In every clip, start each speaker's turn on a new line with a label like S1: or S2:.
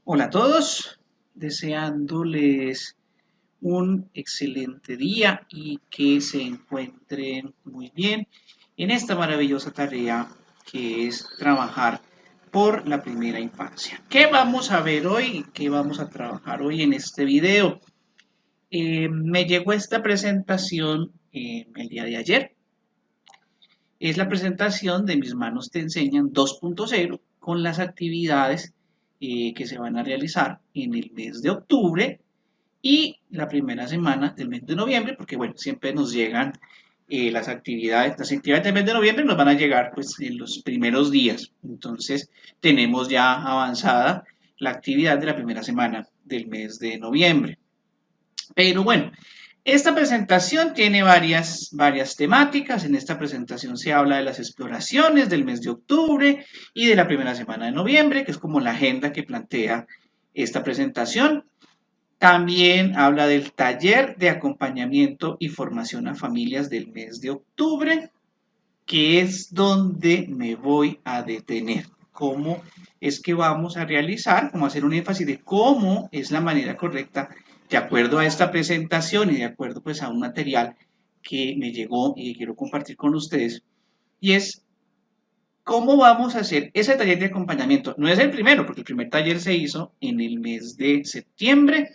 S1: Hola a todos, deseándoles un excelente día y que se encuentren muy bien en esta maravillosa tarea que es trabajar por la primera infancia. ¿Qué vamos a ver hoy? ¿Qué vamos a trabajar hoy en este video? Me llegó esta presentación el día de ayer. Es la presentación de Mis Manos Te Enseñan 2.0 con las actividades que se van a realizar en el mes de octubre y la primera semana del mes de noviembre, porque bueno, siempre nos llegan las actividades del mes de noviembre nos van a llegar pues en los primeros días. Entonces tenemos ya avanzada la actividad de la primera semana del mes de noviembre. Pero bueno, esta presentación tiene varias temáticas. En esta presentación se habla de las exploraciones del mes de octubre y de la primera semana de noviembre, que es como la agenda que plantea esta presentación. También habla del taller de acompañamiento y formación a familias del mes de octubre, que es donde me voy a detener. Cómo es que vamos a realizar, cómo hacer un énfasis de cómo es la manera correcta de acuerdo a esta presentación y de acuerdo pues a un material que me llegó y que quiero compartir con ustedes. Y es cómo vamos a hacer ese taller de acompañamiento. No es el primero, porque el primer taller se hizo en el mes de septiembre.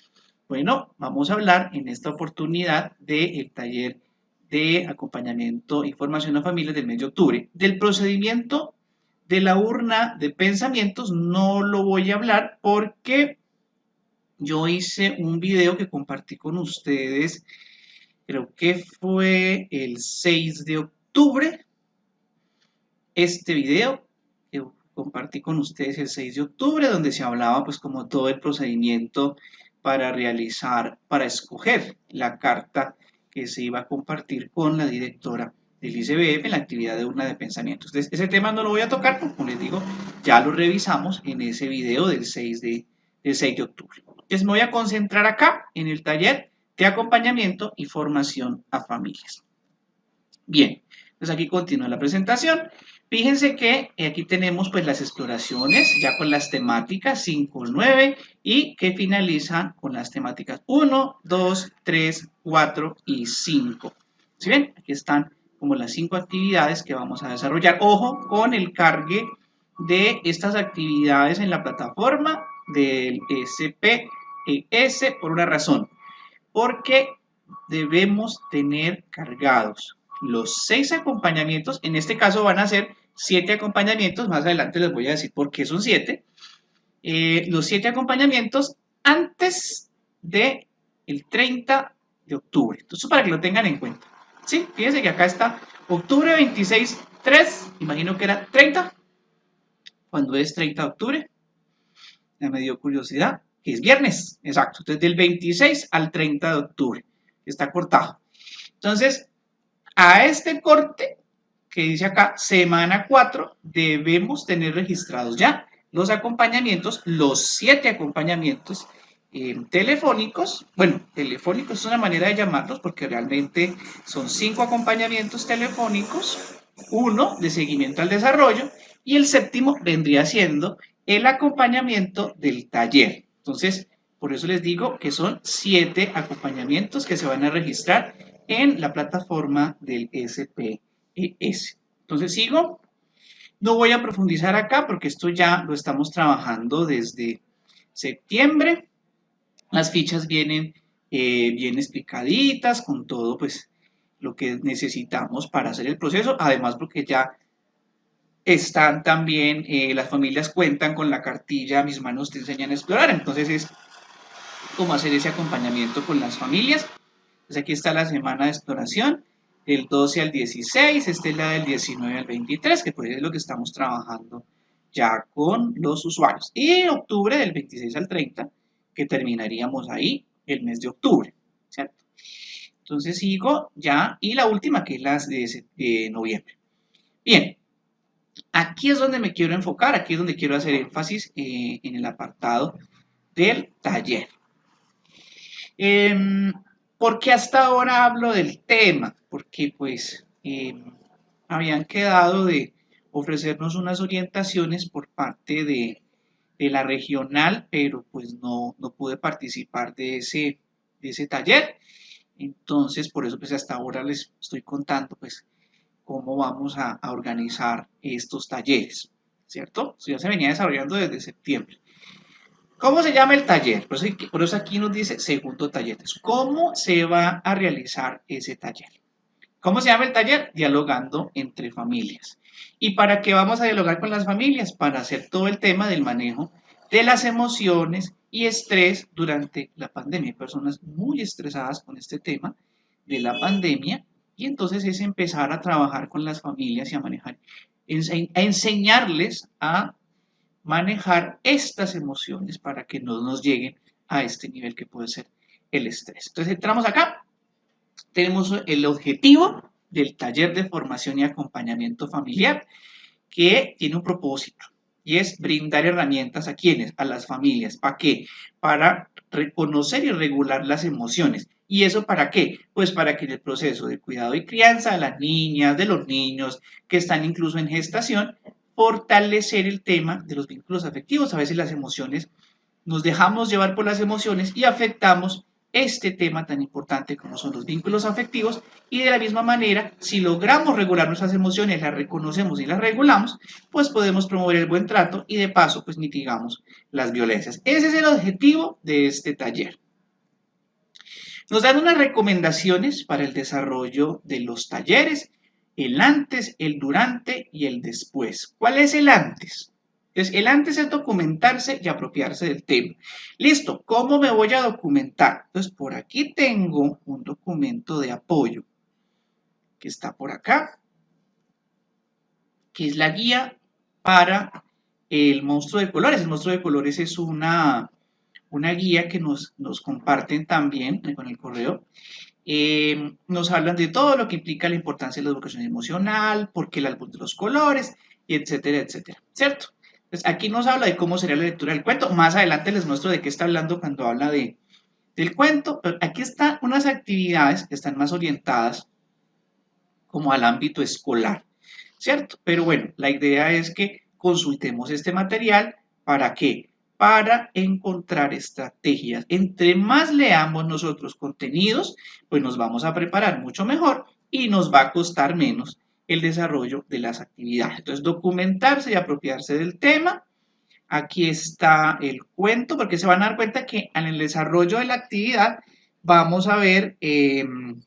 S1: Bueno, vamos a hablar en esta oportunidad del taller de acompañamiento y formación a familias del mes de octubre. Del procedimiento de la urna de pensamientos no lo voy a hablar porque yo hice un video que compartí con ustedes, creo que fue el 6 de octubre, este video que compartí con ustedes el 6 de octubre, donde se hablaba pues como todo el procedimiento para escoger la carta que se iba a compartir con la directora del ICBF en la actividad de urna de pensamiento. Entonces, ese tema no lo voy a tocar, porque como les digo, ya lo revisamos en ese video del 6 de octubre. Entonces, me voy a concentrar acá en el taller de acompañamiento y formación a familias. Bien, pues aquí continúa la presentación. Fíjense que aquí tenemos pues las exploraciones ya con las temáticas 5, 9 y que finaliza con las temáticas 1, 2, 3, 4 y 5. ¿Sí ven? Aquí están como las 5 actividades que vamos a desarrollar. Ojo con el cargue de estas actividades en la plataforma del SPS por una razón. Porque debemos tener cargados los 6 acompañamientos. En este caso van a ser 7 acompañamientos. Más adelante les voy a decir por qué son 7. Los 7 acompañamientos antes del 30 de octubre. Entonces, para que lo tengan en cuenta. ¿Sí? Fíjense que acá está octubre 26, 3. Imagino que era 30. Cuando es 30 de octubre. Ya me dio curiosidad. Que es viernes. Exacto. Entonces, del 26 al 30 de octubre. Está cortado. Entonces, a este corte que dice acá, semana 4, debemos tener registrados ya los acompañamientos, los 7 acompañamientos telefónicos. Bueno, telefónicos es una manera de llamarlos porque realmente son 5 acompañamientos telefónicos, uno de seguimiento al desarrollo y el séptimo vendría siendo el acompañamiento del taller. Entonces, por eso les digo que son 7 acompañamientos que se van a registrar en la plataforma del SPS. Entonces sigo. No voy a profundizar acá porque esto ya lo estamos trabajando desde septiembre. Las fichas vienen bien explicaditas con todo pues lo que necesitamos para hacer el proceso. Además porque ya están también, las familias cuentan con la cartilla Mis Manos Te Enseñan a Explorar. Entonces es como hacer ese acompañamiento con las familias. Pues aquí está la semana de exploración, del 12 al 16, esta es la del 19 al 23, que por eso es lo que estamos trabajando ya con los usuarios. Y en octubre, del 26 al 30, que terminaríamos ahí el mes de octubre, ¿cierto? Entonces sigo ya, y la última que es la de noviembre. Bien, aquí es donde me quiero enfocar, aquí es donde quiero hacer énfasis en el apartado del taller. ¿Por qué hasta ahora hablo del tema? Porque pues habían quedado de ofrecernos unas orientaciones por parte de la regional, pero pues no pude participar de ese taller. Entonces, por eso pues hasta ahora les estoy contando pues cómo vamos a organizar estos talleres, ¿cierto? Eso ya se venía desarrollando desde septiembre. ¿Cómo se llama el taller? Por eso aquí nos dice segundo taller. ¿Cómo se va a realizar ese taller? ¿Cómo se llama el taller? Dialogando entre familias. ¿Y para qué vamos a dialogar con las familias? Para hacer todo el tema del manejo de las emociones y estrés durante la pandemia. Hay personas muy estresadas con este tema de la pandemia y entonces es empezar a trabajar con las familias y a manejar, a enseñarles a manejar estas emociones para que no nos lleguen a este nivel que puede ser el estrés. Entonces entramos acá, tenemos el objetivo del taller de formación y acompañamiento familiar que tiene un propósito y es brindar herramientas a quienes, a las familias. ¿Para qué? Para reconocer y regular las emociones. ¿Y eso para qué? Pues para que en el proceso de cuidado y crianza de las niñas, de los niños que están incluso en gestación, fortalecer el tema de los vínculos afectivos. A veces las emociones, nos dejamos llevar por las emociones y afectamos este tema tan importante como son los vínculos afectivos y de la misma manera, si logramos regular nuestras emociones, las reconocemos y las regulamos, pues podemos promover el buen trato y de paso pues mitigamos las violencias. Ese es el objetivo de este taller. Nos dan unas recomendaciones para el desarrollo de los talleres, el antes, el durante y el después. ¿Cuál es el antes? Entonces, el antes es documentarse y apropiarse del tema. Listo, ¿cómo me voy a documentar? Entonces, por aquí tengo un documento de apoyo que está por acá, que es la guía para el monstruo de colores. El monstruo de colores es una guía que nos comparten también con el correo. Nos hablan de todo lo que implica la importancia de la educación emocional, por qué el álbum de los colores, y etcétera, etcétera, ¿cierto? Entonces, aquí nos habla de cómo sería la lectura del cuento. Más adelante les muestro de qué está hablando cuando habla del cuento. Pero aquí están unas actividades que están más orientadas como al ámbito escolar, ¿cierto? Pero bueno, la idea es que consultemos este material. ¿Para qué? Para encontrar estrategias. Entre más leamos nosotros contenidos, pues nos vamos a preparar mucho mejor y nos va a costar menos el desarrollo de las actividades. Entonces, documentarse y apropiarse del tema. Aquí está el cuento, porque se van a dar cuenta que en el desarrollo de la actividad vamos a ver el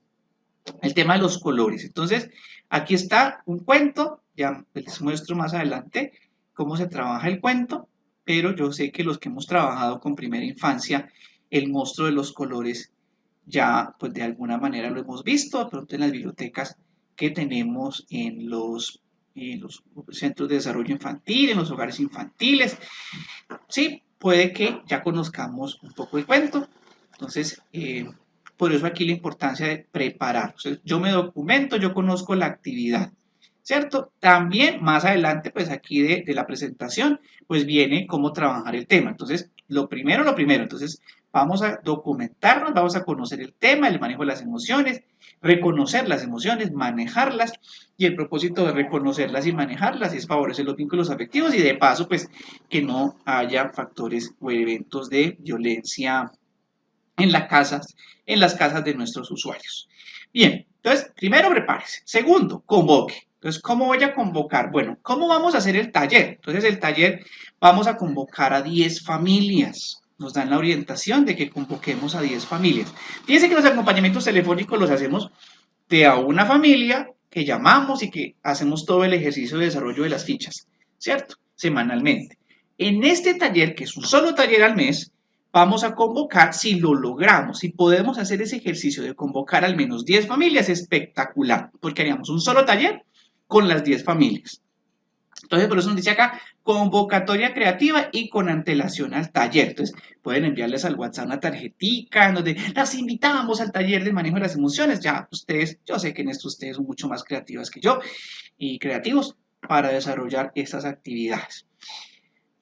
S1: tema de los colores. Entonces, aquí está un cuento, ya les muestro más adelante cómo se trabaja el cuento, pero yo sé que los que hemos trabajado con primera infancia, el monstruo de los colores, ya pues de alguna manera lo hemos visto, de pronto en las bibliotecas que tenemos en los centros de desarrollo infantil, en los hogares infantiles. Sí, puede que ya conozcamos un poco el cuento. Entonces, por eso aquí la importancia de preparar. Entonces, yo me documento, yo conozco la actividad, ¿cierto? También más adelante, pues aquí de la presentación, pues viene cómo trabajar el tema. Entonces, lo primero. Entonces, vamos a documentarnos, vamos a conocer el tema, el manejo de las emociones, reconocer las emociones, manejarlas, y el propósito de reconocerlas y manejarlas es favorecer los vínculos afectivos y de paso, pues, que no haya factores o eventos de violencia en las casas de nuestros usuarios. Bien, entonces, primero prepárese. Segundo, convoque. Entonces, ¿cómo voy a convocar? Bueno, ¿cómo vamos a hacer el taller? Entonces, el taller vamos a convocar a 10 familias. Nos dan la orientación de que convoquemos a 10 familias. Fíjense que los acompañamientos telefónicos los hacemos de a una familia que llamamos y que hacemos todo el ejercicio de desarrollo de las fichas, ¿cierto? Semanalmente. En este taller, que es un solo taller al mes, vamos a convocar, si lo logramos, si podemos hacer ese ejercicio de convocar al menos 10 familias, espectacular, porque haríamos un solo taller con las 10 familias. Entonces, por eso nos dice acá, convocatoria creativa y con antelación al taller. Entonces, pueden enviarles al WhatsApp una tarjetica donde las invitamos al taller de manejo de las emociones. Ya ustedes, yo sé que en esto ustedes son mucho más creativas que yo y creativos para desarrollar estas actividades.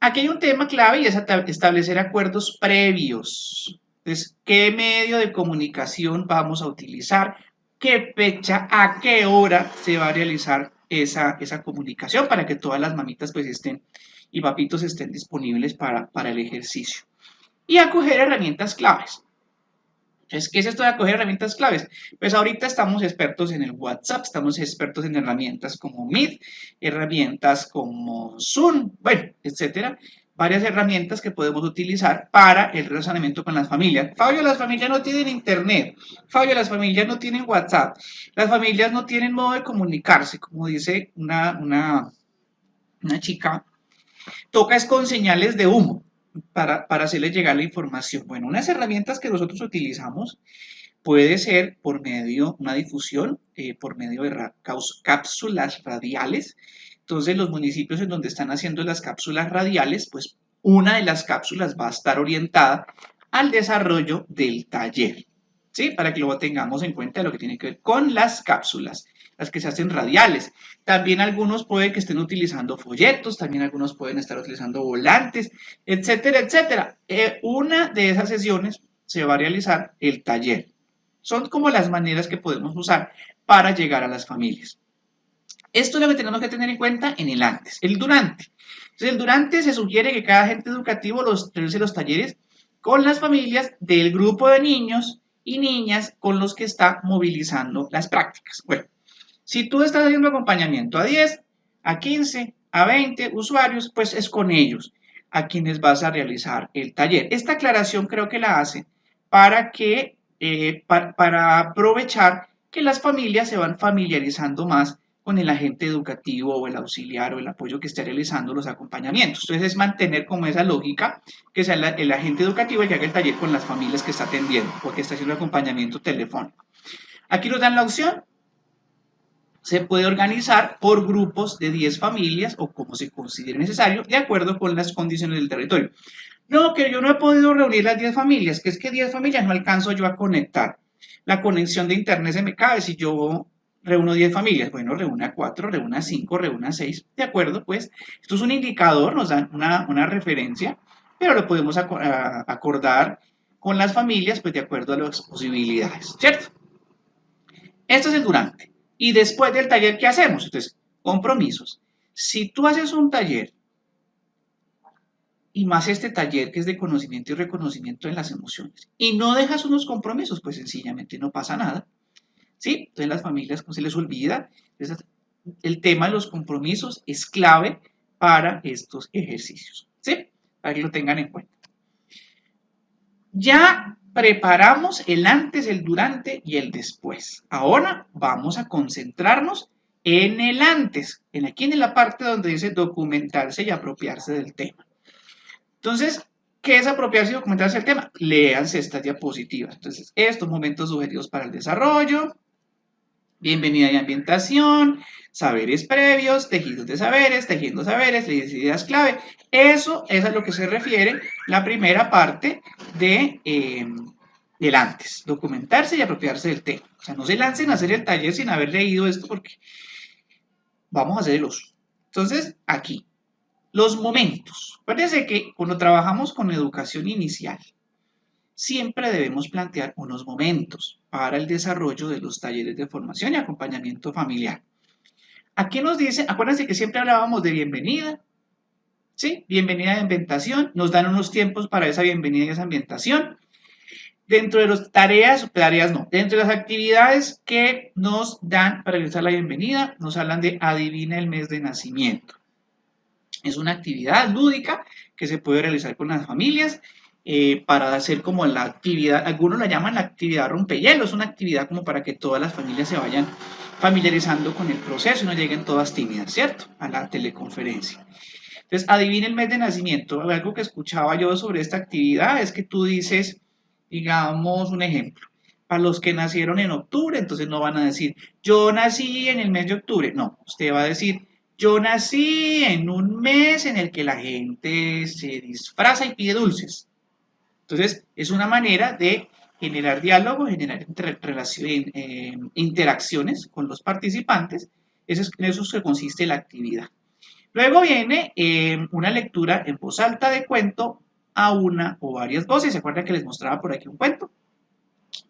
S1: Aquí hay un tema clave y es establecer acuerdos previos. Entonces, ¿qué medio de comunicación vamos a utilizar? ¿Qué fecha, a qué hora se va a realizar esa comunicación para que todas las mamitas pues estén y papitos estén disponibles para el ejercicio. Y acoger herramientas claves. Entonces, ¿qué es esto de acoger herramientas claves? Pues ahorita estamos expertos en el WhatsApp, estamos expertos en herramientas como Meet, herramientas como Zoom, bueno, etcétera. Varias herramientas que podemos utilizar para el relacionamiento con las familias. Fabio, las familias no tienen internet. Fabio, las familias no tienen WhatsApp. Las familias no tienen modo de comunicarse, como dice una chica. Toca es con señales de humo para hacerles llegar la información. Bueno, unas herramientas que nosotros utilizamos puede ser por medio, una difusión, por medio de cápsulas radiales. Entonces, los municipios en donde están haciendo las cápsulas radiales, pues una de las cápsulas va a estar orientada al desarrollo del taller, ¿sí? Para que luego tengamos en cuenta lo que tiene que ver con las cápsulas, las que se hacen radiales. También algunos pueden que estén utilizando folletos, también algunos pueden estar utilizando volantes, etcétera, etcétera. Una de esas sesiones se va a realizar el taller. Son como las maneras que podemos usar para llegar a las familias. Esto es lo que tenemos que tener en cuenta en el antes. El durante. Entonces, el durante se sugiere que cada agente educativo realice los talleres con las familias del grupo de niños y niñas con los que está movilizando las prácticas. Bueno, si tú estás haciendo acompañamiento a 10, a 15, a 20 usuarios, pues es con ellos a quienes vas a realizar el taller. Esta aclaración creo que la hace para que para aprovechar que las familias se van familiarizando más con el agente educativo o el auxiliar o el apoyo que esté realizando los acompañamientos. Entonces es mantener como esa lógica que sea el agente educativo el que haga el taller con las familias que está atendiendo o que está haciendo acompañamiento telefónico. Aquí nos dan la opción. Se puede organizar por grupos de 10 familias o como se considere necesario, de acuerdo con las condiciones del territorio. No, que yo no he podido reunir las 10 familias, que es que 10 familias no alcanzo yo a conectar. La conexión de internet se me cabe si yo reúno 10 familias. Bueno, reúna 4, reúna 5, reúna 6, de acuerdo, pues. Esto es un indicador, nos dan una referencia, pero lo podemos acordar con las familias, pues de acuerdo a las posibilidades, ¿cierto? Esto es el durante. Y después del taller, ¿qué hacemos? Entonces, compromisos. Si tú haces un taller y más este taller que es de conocimiento y reconocimiento de las emociones y no dejas unos compromisos, pues sencillamente no pasa nada. ¿Sí? Entonces las familias no se les olvida. Entonces, el tema de los compromisos es clave para estos ejercicios. ¿Sí? Para que lo tengan en cuenta. Ya preparamos el antes, el durante y el después. Ahora vamos a concentrarnos en el antes, aquí en la parte donde dice documentarse y apropiarse del tema. Entonces, ¿qué es apropiarse y documentarse del tema? Léanse estas diapositivas. Entonces, estos momentos sugeridos para el desarrollo, bienvenida y ambientación, saberes previos, tejidos de saberes, tejiendo saberes, ideas clave. Eso es a lo que se refiere la primera parte del antes, documentarse y apropiarse del tema. O sea, no se lancen a hacer el taller sin haber leído esto porque vamos a hacer el oso. Entonces, aquí, los momentos. Acuérdense que cuando trabajamos con educación inicial, siempre debemos plantear unos momentos para el desarrollo de los talleres de formación y acompañamiento familiar. Aquí nos dice, acuérdense que siempre hablábamos de bienvenida, ¿sí? Bienvenida de ambientación, nos dan unos tiempos para esa bienvenida y esa ambientación. Dentro de las tareas no, dentro de las actividades que nos dan para realizar la bienvenida, nos hablan de adivina el mes de nacimiento. Es una actividad lúdica que se puede realizar con las familias para hacer como la actividad, algunos la llaman la actividad rompehielo, es una actividad como para que todas las familias se vayan familiarizando con el proceso y no lleguen todas tímidas, ¿cierto? A la teleconferencia. Entonces, adivina el mes de nacimiento. Algo que escuchaba yo sobre esta actividad es que tú dices, digamos, un ejemplo. Para los que nacieron en octubre, entonces no van a decir, yo nací en el mes de octubre. No, usted va a decir, yo nací en un mes en el que la gente se disfraza y pide dulces. Entonces, es una manera de generar diálogo, generar interacciones con los participantes. En eso se consiste la actividad. Luego viene una lectura en voz alta de cuento a una o varias voces. ¿Se acuerdan que les mostraba por aquí un cuento?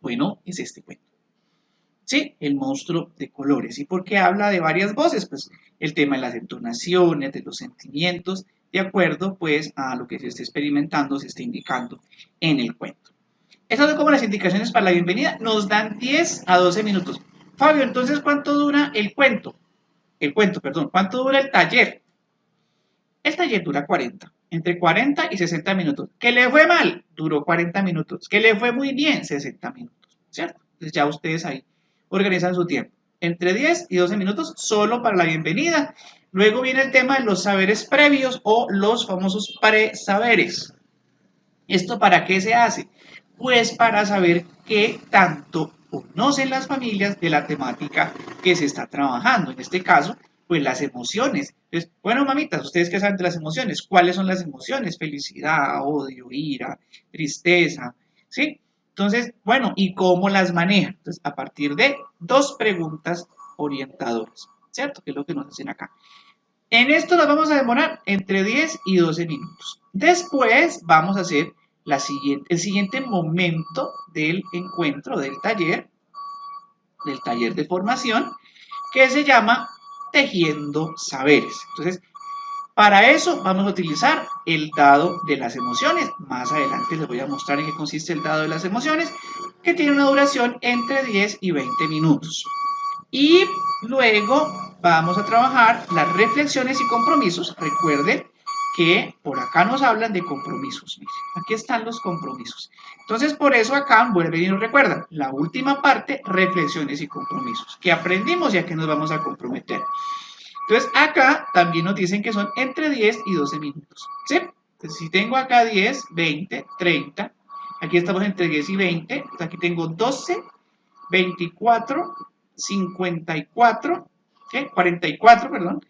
S1: Bueno, es este cuento. ¿sí? El monstruo de colores. ¿Y por qué habla de varias voces? Pues el tema de las entonaciones, de los sentimientos, de acuerdo pues a lo que se esté experimentando, se esté indicando en el cuento. Esas son como las indicaciones para la bienvenida. Nos dan 10 a 12 minutos. Fabio, entonces, ¿cuánto dura el cuento? Perdón, ¿cuánto dura el taller? El taller dura 40, entre 40 y 60 minutos. ¿Que le fue mal? Duró 40 minutos. ¿Que le fue muy bien? 60 minutos, ¿cierto? Entonces ya ustedes ahí organizan su tiempo. Entre 10 y 12 minutos solo para la bienvenida. Luego viene el tema de los saberes previos o los famosos presaberes. ¿Esto para qué se hace? Pues para saber qué tanto conocen las familias de la temática que se está trabajando. En este caso, pues las emociones. Entonces, bueno, mamitas, ustedes que saben de las emociones, ¿cuáles son las emociones? Felicidad, odio, ira, tristeza, ¿sí? Entonces, bueno, ¿y cómo las maneja? Entonces, a partir de dos preguntas orientadoras, ¿cierto? Que es lo que nos hacen acá. En esto nos vamos a demorar entre 10 y 12 minutos. Después vamos a hacer el siguiente momento del encuentro, del taller de formación, que se llama Tejiendo Saberes. Entonces, para eso vamos a utilizar el dado de las emociones. Más adelante les voy a mostrar en qué consiste el dado de las emociones, que tiene una duración entre 10 y 20 minutos. Y luego vamos a trabajar las reflexiones y compromisos. Recuerden que por acá nos hablan de compromisos. Miren, aquí están los compromisos. Entonces, por eso acá vuelven y nos recuerdan. La última parte, reflexiones y compromisos. ¿Qué aprendimos y a qué nos vamos a comprometer? Entonces, acá también nos dicen que son entre 10 y 12 minutos. ¿Sí? Entonces, si tengo acá 10, 20, 30, aquí estamos entre 10 y 20, entonces aquí tengo 12, 24, 54, ¿qué? 44, perdón,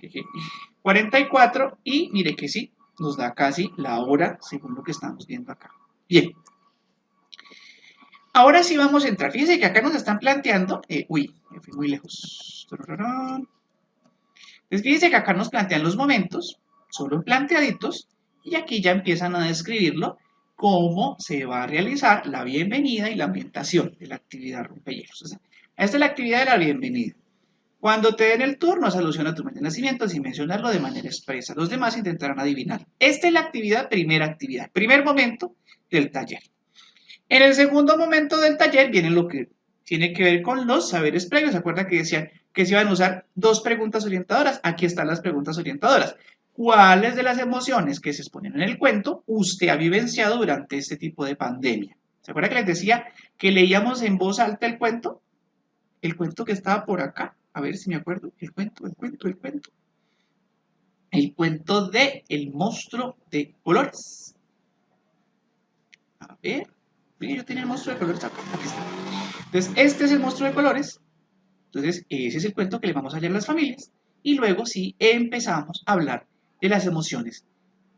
S1: 44 y mire que sí, nos da casi la hora según lo que estamos viendo acá. Bien. Ahora sí vamos a entrar. Fíjense que acá nos están planteando, me fui muy lejos. Entonces fíjense que acá nos plantean los momentos, solo planteaditos, y aquí ya empiezan a describirlo cómo se va a realizar la bienvenida y la ambientación de la actividad rompehielos. O sea, esta es la actividad de la bienvenida. Cuando te den el turno, haz alusión a tu mes de nacimiento sin mencionarlo de manera expresa. Los demás intentarán adivinar. Esta es la actividad, primer momento del taller. En el segundo momento del taller viene lo que tiene que ver con los saberes previos. ¿Se acuerda que decían que se iban a usar dos preguntas orientadoras? Aquí están las preguntas orientadoras. ¿Cuáles de las emociones que se exponen en el cuento usted ha vivenciado durante este tipo de pandemia? ¿Se acuerda que les decía que leíamos en voz alta el cuento? El cuento que estaba por acá. A ver si me acuerdo. El cuento. El cuento de El monstruo de colores. A ver. Yo tenía el monstruo de colores acá. Aquí está. Entonces, este es el monstruo de colores. Entonces, ese es el cuento que le vamos a leer a las familias. Y luego sí empezamos a hablar de las emociones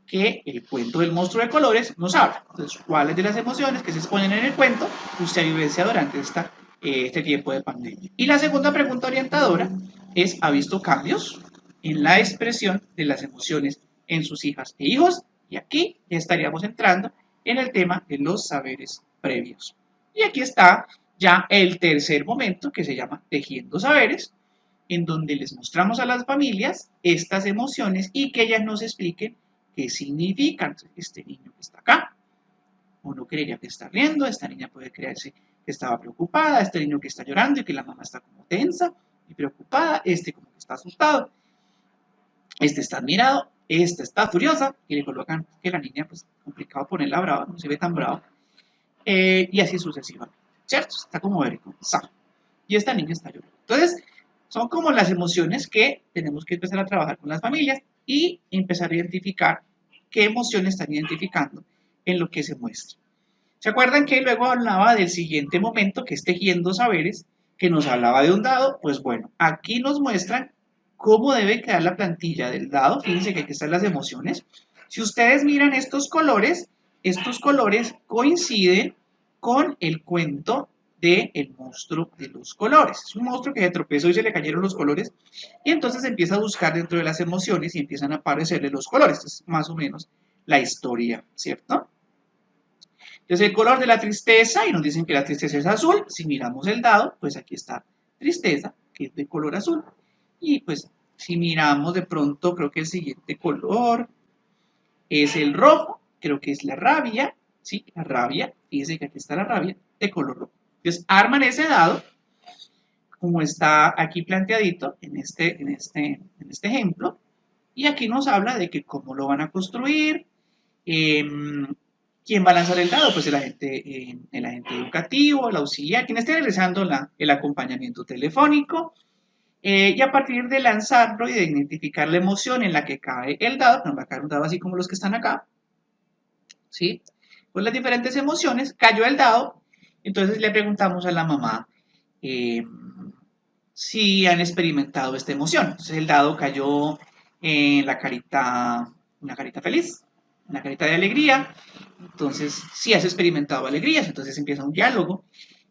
S1: que el cuento del monstruo de colores nos habla. Entonces, ¿cuáles de las emociones que se exponen en el cuento usted ha vivenciado durante este tiempo de pandemia? Y la segunda pregunta orientadora es, ¿ha visto cambios en la expresión de las emociones en sus hijas e hijos? Y aquí ya estaríamos entrando en el tema de los saberes previos. Y aquí está ya el tercer momento que se llama Tejiendo Saberes, en donde les mostramos a las familias estas emociones y que ellas nos expliquen qué significan. Este niño que está acá, uno creería que está riendo, esta niña puede creerse que estaba preocupada, este niño que está llorando y que la mamá está como tensa y preocupada, este como que está asustado, este está admirado, esta está furiosa y le colocan que la niña, pues complicado ponerla brava, no se ve tan brava, y así sucesivamente, ¿cierto? Está como avergonzado y esta niña está llorando. Entonces, son como las emociones que tenemos que empezar a trabajar con las familias y empezar a identificar qué emociones están identificando en lo que se muestra. ¿Se acuerdan que luego hablaba del siguiente momento, que es tejiendo saberes, que nos hablaba de un dado? Pues bueno, aquí nos muestran cómo debe quedar la plantilla del dado. Fíjense que aquí están las emociones. Si ustedes miran estos colores coinciden con el cuento de El monstruo de los colores. Es un monstruo que se tropezó y se le cayeron los colores y entonces empieza a buscar dentro de las emociones y empiezan a aparecerle los colores. Es más o menos la historia, ¿cierto? Entonces el color de la tristeza, y nos dicen que la tristeza es azul, si miramos el dado, pues aquí está tristeza, que es de color azul. Y pues si miramos de pronto, creo que el siguiente color es el rojo, creo que es la rabia, ¿sí? La rabia, fíjense que aquí está la rabia, de color rojo. Entonces arman ese dado, como está aquí planteadito en este ejemplo, y aquí nos habla de que cómo lo van a construir, eh, quién va a lanzar el dado, pues el agente educativo, el auxiliar, quien esté realizando el acompañamiento telefónico, y a partir de lanzarlo y de identificar la emoción en la que cae el dado, nos va a caer un dado así como los que están acá, ¿sí? Con las diferentes emociones, cayó el dado, entonces le preguntamos a la mamá eh, si han experimentado esta emoción. Entonces el dado cayó en la carita feliz, en la carita de alegría. Entonces, si has experimentado alegrías, entonces empieza un diálogo.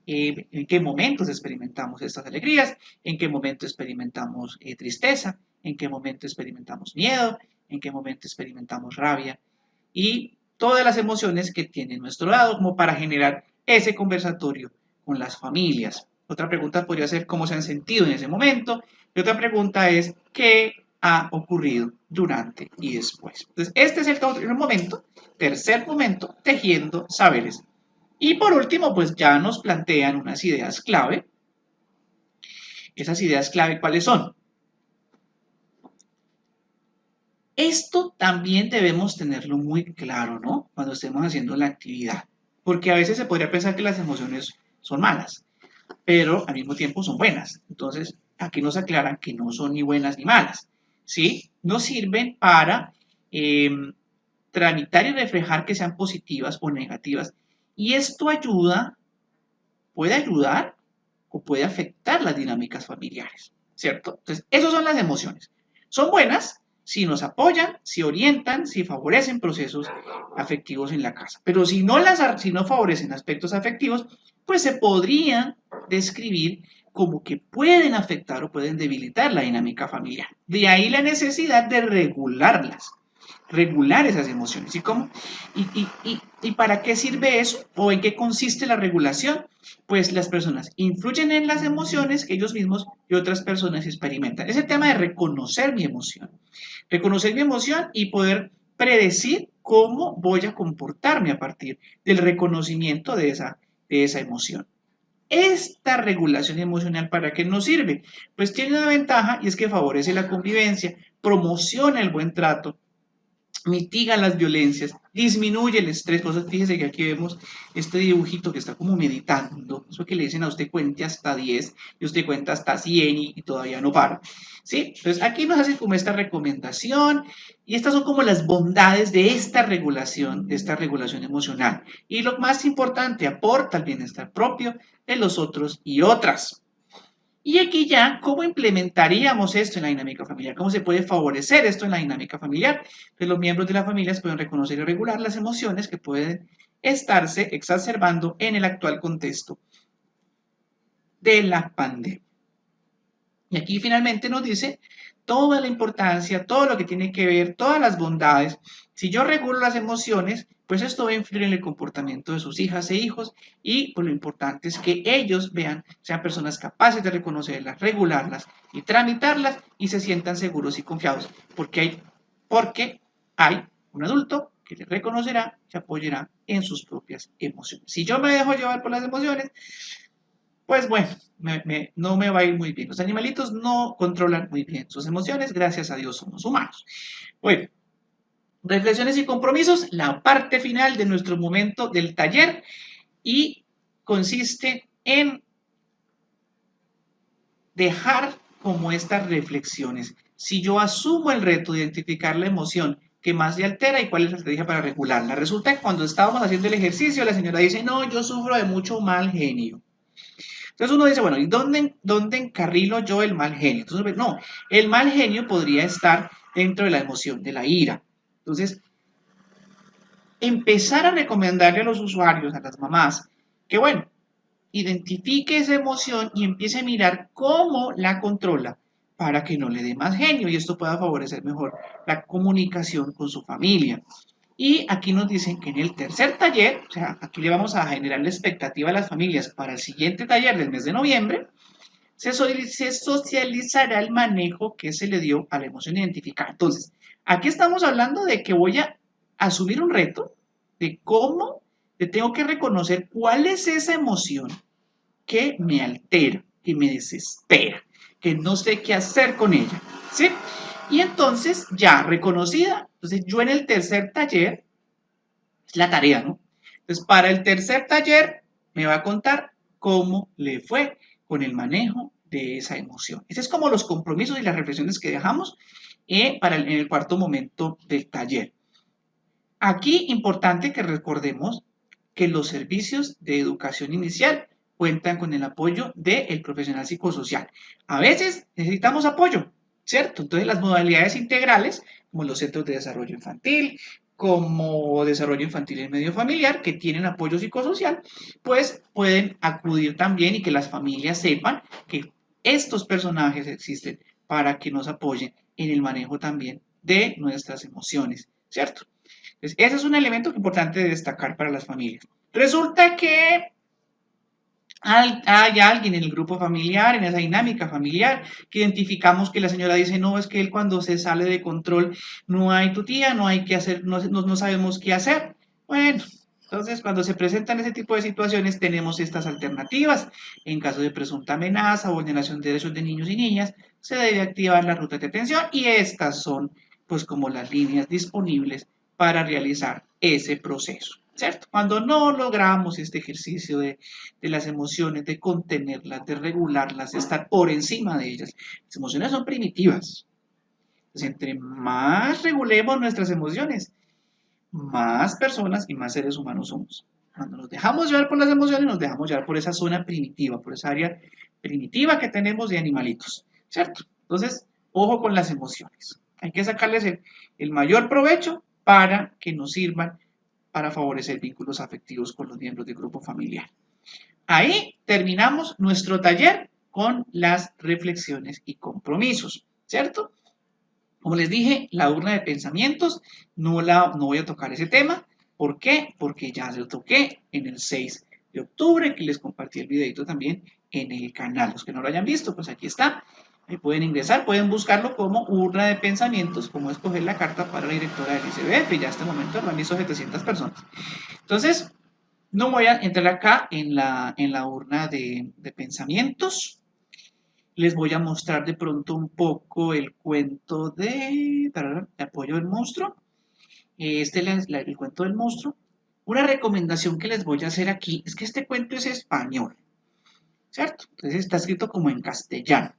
S1: ¿En qué momentos experimentamos estas alegrías? ¿En qué momento experimentamos tristeza? ¿En qué momento experimentamos miedo? ¿En qué momento experimentamos rabia? Y todas las emociones que tiene nuestro dado como para generar ese conversatorio con las familias. Otra pregunta podría ser cómo se han sentido en ese momento. Y otra pregunta es qué ha ocurrido durante y después. Entonces, este es el momento, tercer momento, tejiendo saberes. Y por último, pues ya nos plantean unas ideas clave. Esas ideas clave, ¿cuáles son? Esto también debemos tenerlo muy claro, ¿no? Cuando estemos haciendo la actividad. Porque a veces se podría pensar que las emociones son malas, pero al mismo tiempo son buenas. Entonces, aquí nos aclaran que no son ni buenas ni malas, ¿sí? Nos sirven para eh, tramitar y reflejar que sean positivas o negativas. Y esto puede ayudar o puede afectar las dinámicas familiares, ¿cierto? Entonces, esas son las emociones. Son buenas si nos apoyan, si orientan, si favorecen procesos afectivos en la casa. Pero si no favorecen aspectos afectivos, pues se podrían describir como que pueden afectar o pueden debilitar la dinámica familiar. De ahí la necesidad de regularlas, regular esas emociones. ¿Y para qué sirve eso? ¿O en qué consiste la regulación? Pues las personas influyen en las emociones que ellos mismos y otras personas experimentan. Es el tema de reconocer mi emoción. Reconocer mi emoción y poder predecir cómo voy a comportarme a partir del reconocimiento de esa emoción. Esta regulación emocional, ¿para qué nos sirve? Pues tiene una ventaja y es que favorece la convivencia, promociona el buen trato, mitiga las violencias, disminuye el estrés. Entonces, fíjese que aquí vemos este dibujito que está como meditando. Eso que le dicen a usted cuente hasta 10 y usted cuenta hasta 100 y todavía no para. ¿Sí? Entonces, aquí nos hacen como esta recomendación y estas son como las bondades de esta regulación emocional. Y lo más importante, aporta el bienestar propio de los otros y otras. Y aquí ya, ¿cómo implementaríamos esto en la dinámica familiar? ¿Cómo se puede favorecer esto en la dinámica familiar? Pues los miembros de la familia pueden reconocer y regular las emociones que pueden estarse exacerbando en el actual contexto de la pandemia. Y aquí finalmente nos dice toda la importancia, todo lo que tiene que ver, todas las bondades. Si yo regulo las emociones, pues esto va a influir en el comportamiento de sus hijas e hijos y pues lo importante es que ellos vean, sean personas capaces de reconocerlas, regularlas y tramitarlas y se sientan seguros y confiados porque hay un adulto que les reconocerá, se apoyará en sus propias emociones. Si yo me dejo llevar por las emociones, pues bueno, no me va a ir muy bien. Los animalitos no controlan muy bien sus emociones, gracias a Dios somos humanos. Bueno, reflexiones y compromisos, la parte final de nuestro momento del taller y consiste en dejar como estas reflexiones. Si yo asumo el reto de identificar la emoción que más le altera y cuál es la estrategia para regularla. Resulta que cuando estábamos haciendo el ejercicio, la señora dice, no, yo sufro de mucho mal genio. Entonces uno dice, bueno, ¿y dónde encarrilo yo el mal genio? Entonces, no, el mal genio podría estar dentro de la emoción de la ira. Entonces, empezar a recomendarle a los usuarios, a las mamás, que bueno, identifique esa emoción y empiece a mirar cómo la controla para que no le dé más genio y esto pueda favorecer mejor la comunicación con su familia. Y aquí nos dicen que en el tercer taller, o sea, aquí le vamos a generar la expectativa a las familias para el siguiente taller del mes de noviembre, se socializará el manejo que se le dio a la emoción identificada. Entonces, aquí estamos hablando de que voy a asumir un reto de cómo te tengo que reconocer cuál es esa emoción que me altera, que me desespera, que no sé qué hacer con ella, ¿sí? Y entonces, ya reconocida, entonces yo en el tercer taller, es la tarea, ¿no? Entonces, para el tercer taller me va a contar cómo le fue con el manejo de esa emoción. Ese es como los compromisos y las reflexiones que dejamos en el cuarto momento del taller. Aquí, importante que recordemos que los servicios de educación inicial cuentan con el apoyo del profesional psicosocial. A veces necesitamos apoyo, ¿cierto? Entonces las modalidades integrales, como los centros de desarrollo infantil, como desarrollo infantil en medio familiar, que tienen apoyo psicosocial, pues pueden acudir también y que las familias sepan que estos personajes existen para que nos apoyen en el manejo también de nuestras emociones, ¿cierto? Entonces, ese es un elemento importante de destacar para las familias. Resulta que hay alguien en el grupo familiar, en esa dinámica familiar, que identificamos que la señora dice, no, es que él cuando se sale de control no hay tutía, no hay que hacer, no sabemos qué hacer. Bueno, entonces cuando se presentan ese tipo de situaciones tenemos estas alternativas. En caso de presunta amenaza o vulneración de derechos de niños y niñas, se debe activar la ruta de atención y estas son pues como las líneas disponibles para realizar ese proceso. ¿Cierto? Cuando no logramos este ejercicio de las emociones, de contenerlas, de regularlas, de estar por encima de ellas. Las emociones son primitivas. Entonces, entre más regulemos nuestras emociones, más personas y más seres humanos somos. Cuando nos dejamos llevar por las emociones, nos dejamos llevar por esa zona primitiva, por esa área primitiva que tenemos de animalitos, ¿cierto? Entonces, ojo con las emociones. Hay que sacarles el mayor provecho para que nos sirvan para favorecer vínculos afectivos con los miembros del grupo familiar. Ahí terminamos nuestro taller con las reflexiones y compromisos, ¿cierto? Como les dije, la urna de pensamientos no voy a tocar ese tema. ¿Por qué? Porque ya lo toqué en el 6 de octubre, que les compartí el videito también en el canal. Los que no lo hayan visto, pues aquí está. Ahí pueden ingresar, pueden buscarlo como urna de pensamientos, como escoger la carta para la directora del ICBF. Ya hasta el momento lo han visto 700 personas. Entonces, no voy a entrar acá en la urna de pensamientos. Les voy a mostrar de pronto un poco el cuento de Apoyo del Monstruo. El cuento del monstruo. Una recomendación que les voy a hacer aquí es que este cuento es español, ¿cierto? Entonces está escrito como en castellano.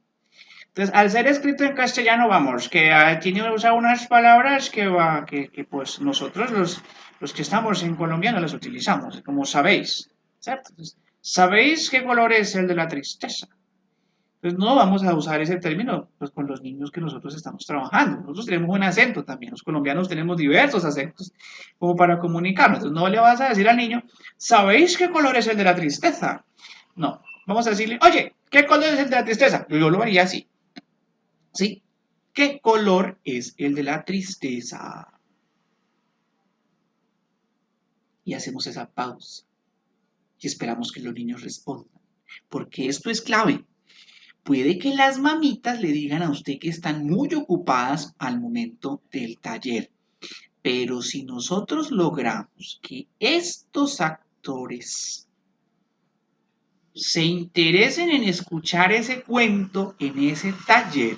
S1: Entonces, al ser escrito en castellano, vamos, que tiene usa unas palabras que pues nosotros los que estamos en Colombia no las utilizamos, como sabéis, ¿cierto? Entonces, ¿sabéis qué color es el de la tristeza? Entonces no vamos a usar ese término pues, con los niños que nosotros estamos trabajando. Nosotros tenemos un acento también, los colombianos tenemos diversos acentos como para comunicarnos. Entonces no le vas a decir al niño, ¿sabéis qué color es el de la tristeza? No, vamos a decirle, oye, ¿qué color es el de la tristeza? Yo lo haría así, ¿sí? ¿Qué color es el de la tristeza? Y hacemos esa pausa y esperamos que los niños respondan, porque esto es clave. Puede que las mamitas le digan a usted que están muy ocupadas al momento del taller, pero si nosotros logramos que estos actores se interesen en escuchar ese cuento en ese taller,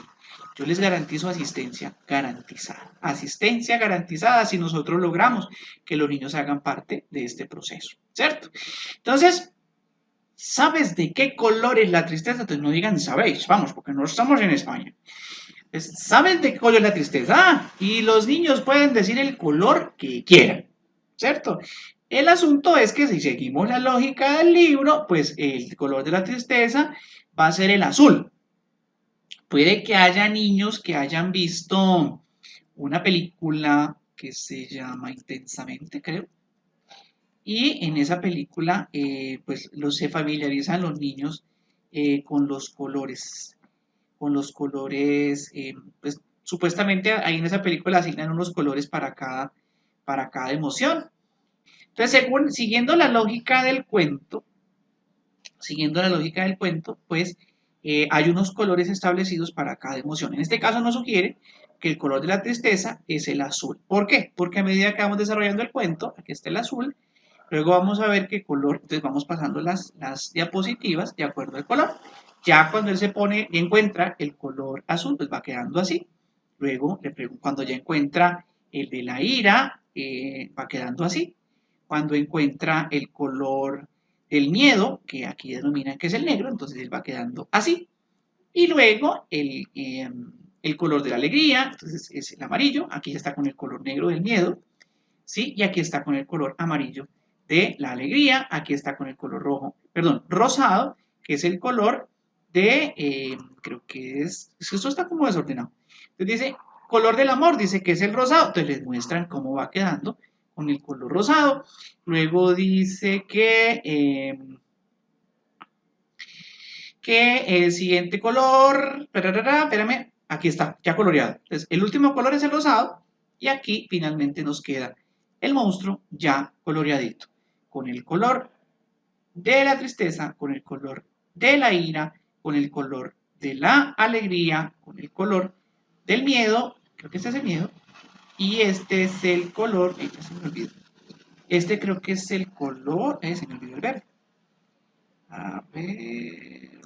S1: yo les garantizo asistencia garantizada. Asistencia garantizada si nosotros logramos que los niños hagan parte de este proceso, ¿cierto? Entonces, ¿sabes de qué color es la tristeza? Entonces no digan, sabéis, vamos, porque no estamos en España. ¿Saben de qué color es la tristeza? Y los niños pueden decir el color que quieran, ¿cierto? El asunto es que si seguimos la lógica del libro, pues el color de la tristeza va a ser el azul. Puede que haya niños que hayan visto una película que se llama Intensamente, creo. Y en esa película, pues se familiarizan los niños con los colores pues supuestamente ahí en esa película asignan unos colores para cada emoción. Entonces, siguiendo la lógica del cuento, pues hay unos colores establecidos para cada emoción. En este caso nos sugiere que el color de la tristeza es el azul. ¿Por qué? Porque a medida que vamos desarrollando el cuento, aquí está el azul, luego vamos a ver qué color, entonces vamos pasando las diapositivas de acuerdo al color. Ya cuando él se pone y encuentra el color azul, pues va quedando así. Luego, cuando ya encuentra el de la ira, va quedando así. Cuando encuentra el color del miedo, que aquí denominan que es el negro, entonces él va quedando así. Y luego el color de la alegría, entonces es el amarillo, aquí ya está con el color negro del miedo, ¿sí? Y aquí está con el color amarillo de la alegría, aquí está con el color rojo, perdón, rosado, que es el color de, creo que es que esto está como desordenado. Entonces dice, color del amor, dice que es el rosado, entonces les muestran cómo va quedando con el color rosado. Luego dice que el siguiente color, espérame, aquí está, ya coloreado. Entonces, el último color es el rosado y aquí finalmente nos queda el monstruo ya coloreadito, con el color de la tristeza, con el color de la ira, con el color de la alegría, con el color del miedo, creo que este es el miedo, y este es el color, ya se me olvidó, este creo que es el color, se me olvidó el verde. A ver,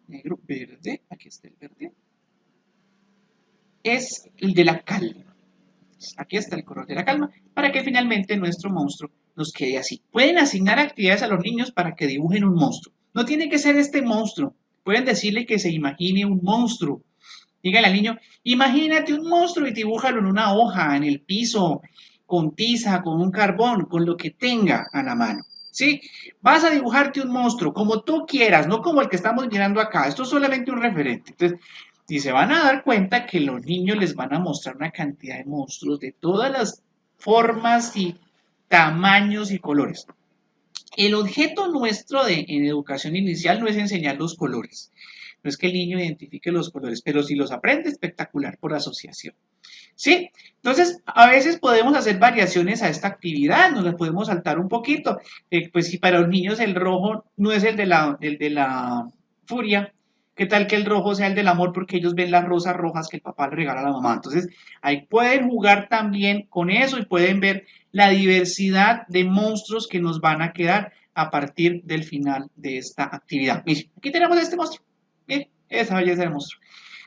S1: negro, verde, aquí está el verde, es el de la calma. Aquí está el color de la calma, para que finalmente nuestro monstruo nos quede así. Pueden asignar actividades a los niños para que dibujen un monstruo. No tiene que ser este monstruo. Pueden decirle que se imagine un monstruo. Dígale al niño, imagínate un monstruo y dibújalo en una hoja, en el piso, con tiza, con un carbón, con lo que tenga a la mano. ¿Sí? Vas a dibujarte un monstruo como tú quieras, no como el que estamos mirando acá. Esto es solamente un referente. Entonces, y se van a dar cuenta que los niños les van a mostrar una cantidad de monstruos de todas las formas y tamaños y colores. El objeto nuestro en educación inicial no es enseñar los colores, no es que el niño identifique los colores, pero si los aprende, espectacular por asociación. ¿Sí? Entonces, a veces podemos hacer variaciones a esta actividad, nos las podemos saltar un poquito. Pues si para los niños el rojo no es el de la furia, ¿qué tal que el rojo sea el del amor? Porque ellos ven las rosas rojas que el papá le regala a la mamá. Entonces, ahí pueden jugar también con eso y pueden ver la diversidad de monstruos que nos van a quedar a partir del final de esta actividad. Miren, aquí tenemos este monstruo. Miren, esa belleza del monstruo.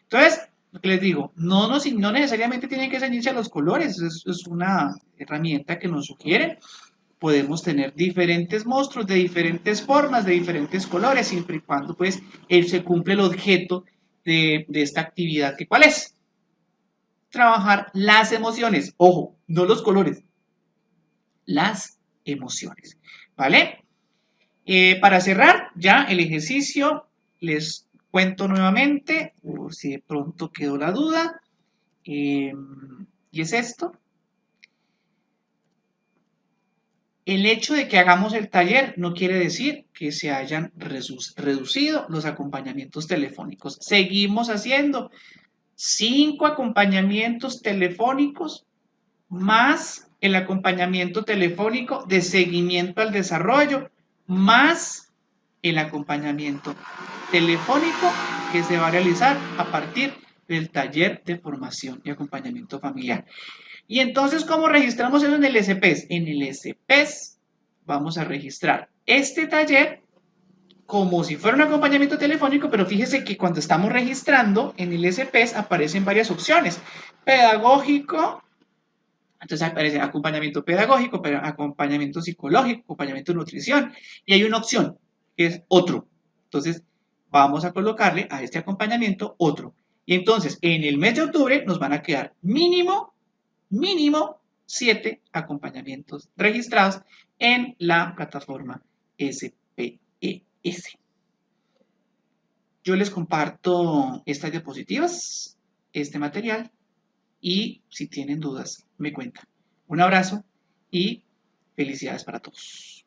S1: Entonces, lo que les digo, no necesariamente tienen que ceñirse a los colores, es una herramienta que nos sugiere. Podemos tener diferentes monstruos de diferentes formas, de diferentes colores, siempre y cuando pues se cumple el objeto de esta actividad. ¿Que cuál es? Trabajar las emociones. Ojo, no los colores, las emociones. ¿Vale? Para cerrar ya el ejercicio, les cuento nuevamente, por si de pronto quedó la duda, y es esto. El hecho de que hagamos el taller no quiere decir que se hayan reducido los acompañamientos telefónicos. Seguimos haciendo 5 acompañamientos telefónicos más el acompañamiento telefónico de seguimiento al desarrollo, más el acompañamiento telefónico que se va a realizar a partir del taller de formación y acompañamiento familiar. Y entonces, ¿cómo registramos eso en el SPES? En el SPES vamos a registrar este taller como si fuera un acompañamiento telefónico, pero fíjese que cuando estamos registrando en el SPES aparecen varias opciones. Pedagógico, entonces aparece acompañamiento pedagógico, acompañamiento psicológico, acompañamiento de nutrición, y hay una opción que es otro. Entonces, vamos a colocarle a este acompañamiento otro. Y entonces, en el mes de octubre nos van a quedar mínimo 7 acompañamientos registrados en la plataforma SPES. Yo les comparto estas diapositivas, este material, y si tienen dudas, me cuentan. Un abrazo y felicidades para todos.